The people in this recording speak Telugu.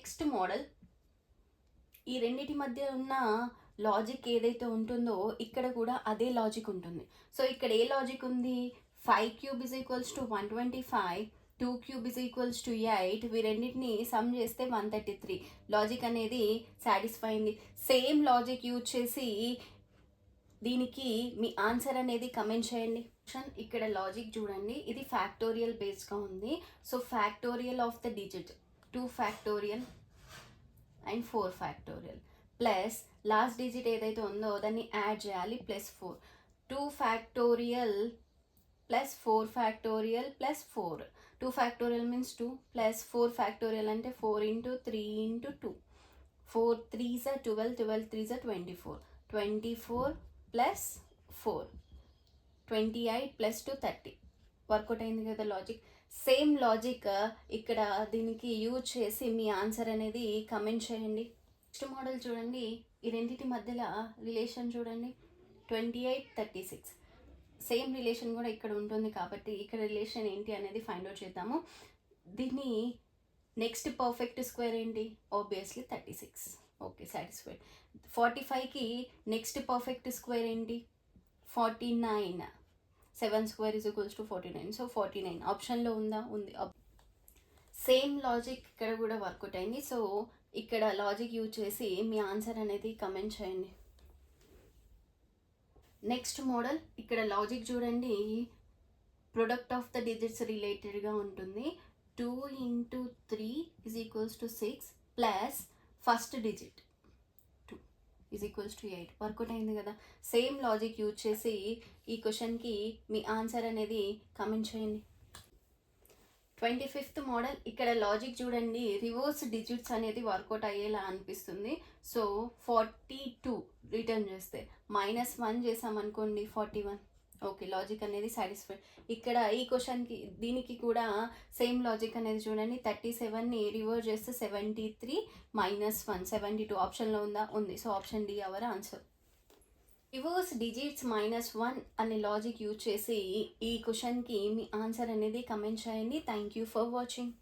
నెక్స్ట్ మోడల్, ఈ రెండిటి మధ్య ఉన్న లాజిక్ ఏదైతే ఉంటుందో ఇక్కడ కూడా అదే లాజిక్ ఉంటుంది. సో ఇక్కడ ఏ లాజిక్ ఉంది, 5 cube is equals to 125, 2 cube is equals to 8, we రెండింటిని సమ్ చేస్తే 133. లాజిక్ అనేది సాటిస్ఫై అయింది. సేమ్ లాజిక్ యూజ్ చేసి దీనికి మీ ఆన్సర్ అనేది కమెంట్ చేయండి. ఇక్కడ లాజిక్ చూడండి, ఇది ఫ్యాక్టోరియల్ బేస్డ్గా ఉంది. So factorial of the digit 2 factorial and 4 factorial plus last digit ఏదైతే ఉందో దాన్ని యాడ్ చేయాలి plus 4. 2 factorial plus 4 factorial plus 4. 2 factorial means 2 plus 4 factorial అంటే 4 into 3 into 2. 4 3s are 12, 12 3s are 24. 24 plus 4, 28 plus 2 30. Work out అయింది కదా లాజిక్. సేమ్ లాజిక్ ఇక్కడ దీనికి యూజ్ చేసి మీ ఆన్సర్ అనేది కమెంట్ చేయండి. నెక్స్ట్ మోడల్ చూడండి, ఈ రెండింటి మధ్యలో రిలేషన్ చూడండి, 28 36. సేమ్ రిలేషన్ కూడా ఇక్కడ ఉంటుంది కాబట్టి ఇక్కడ రిలేషన్ ఏంటి అనేది ఫైండ్ అవుట్ చేద్దాము. దీన్ని నెక్స్ట్ పర్ఫెక్ట్ స్క్వేర్ ఏంటి, ఆబ్వియస్లీ 36. Okay, satisfied. 45కి నెక్స్ట్ పర్ఫెక్ట్ స్క్వేర్ ఏంటి, 49. 7 square is equals to 49. So 49 ఆప్షన్లో ఉందా, ఉంది. సేమ్ లాజిక్ ఇక్కడ కూడా వర్కౌట్ అయింది. సో ఇక్కడ లాజిక్ యూజ్ చేసి మీ ఆన్సర్ అనేది కమెంట్ చేయండి. నెక్స్ట్ మోడల్, ఇక్కడ లాజిక్ చూడండి, ప్రొడక్ట్ ఆఫ్ ద డిజిట్స్ రిలేటెడ్గా ఉంటుంది. 2 into 3 is equals to 6 plus first digit 2 is equals to 8. Work out అయింది కదా. సేమ్ లాజిక్ యూజ్ చేసి ఈ క్వశ్చన్కి మీ ఆన్సర్ అనేది కమెంట్ చేయండి. 25th మోడల్, ఇక్కడ లాజిక్ చూడండి, రివర్స్ డిజిట్స్ అనేది వర్కౌట్ అయ్యేలా అనిపిస్తుంది. సో 42 రిటర్న్ చేస్తే -1 చేసామనుకోండి 41. ఓకే, లాజిక్ అనేది సాటిస్ఫైడ్. ఇక్కడ ఈ క్వశ్చన్కి దీనికి కూడా సేమ్ లాజిక్ అనేది చూడండి, 37ని రివర్స్ చేస్తే 73 -1 72. ఆప్షన్లో ఉందా, ఉంది. So option D our answer. Reverse digits -1 అనే లాజిక్ యూజ్ చేసి ఈ క్వశ్చన్కి మీ ఆన్సర్ అనేది కమెంట్ చేయండి. Thank you for watching.